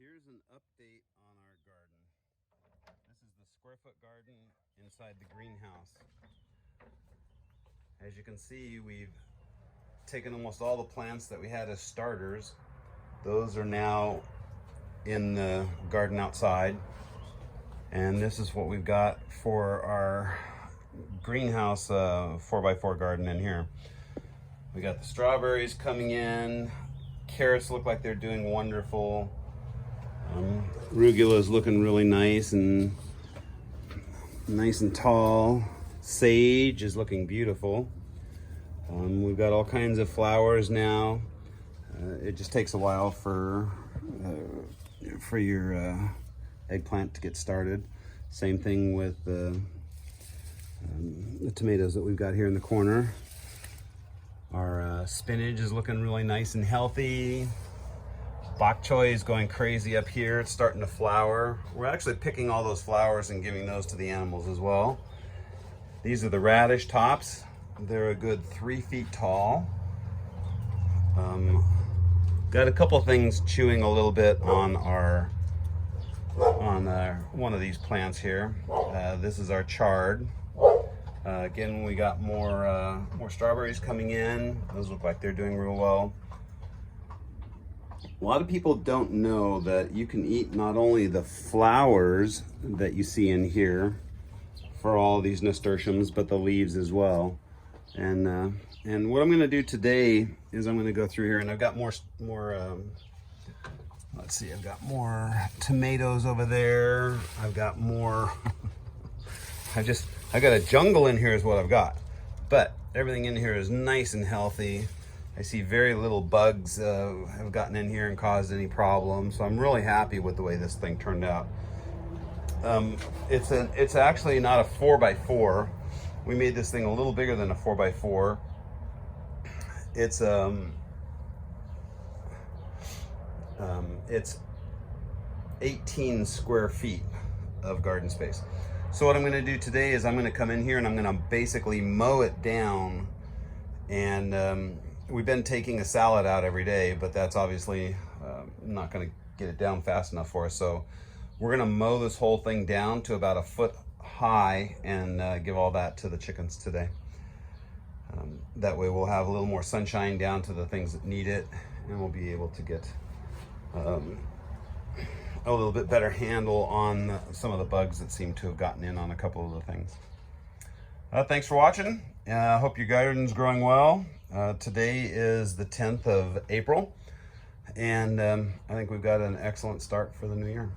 Here's an update on our garden. This is the square foot garden inside the greenhouse. As you can see, we've taken almost all the plants that we had as starters. Those are now in the garden outside. And this is what we've got for our greenhouse 4x4 garden in here. We got the strawberries coming in. Carrots look like they're doing wonderful. Arugula is looking really nice and tall. Sage is looking beautiful. We've got all kinds of flowers now. It just takes a while for your eggplant to get started. Same thing with the tomatoes that we've got here in the corner. Our spinach is looking really nice and healthy. Bok choy is going crazy up here. It's starting to flower. We're actually picking all those flowers and giving those to the animals as well. These are the radish tops. They're a good 3 feet tall. Got a couple things chewing a little bit on one of these plants here. This is our chard. Again, we got more strawberries coming in. Those look like they're doing real well. A lot of people don't know that you can eat not only the flowers that you see in here for all these nasturtiums, but the leaves as well. And what I'm going to do today is I'm going to go through here, and I've got more. Let's see, I've got more tomatoes over there. I've got more. I got a jungle in here is what I've got, but everything in here is nice and healthy. I see very little bugs have gotten in here and caused any problems, so I'm really happy with the way this thing turned out. It's actually not a 4x4. We made this thing a little bigger than a 4x4. It's 18 square feet of garden space. So what I'm going to do today is I'm going to come in here and I'm going to basically mow it down. And we've been taking a salad out every day, but that's obviously not going to get it down fast enough for us. So we're going to mow this whole thing down to about a foot high and give all that to the chickens today. That way we'll have a little more sunshine down to the things that need it, and we'll be able to get a little bit better handle on some of the bugs that seem to have gotten in on a couple of the things. Thanks for watching. I hope your garden's growing well. Today is the 10th of April, and I think we've got an excellent start for the new year.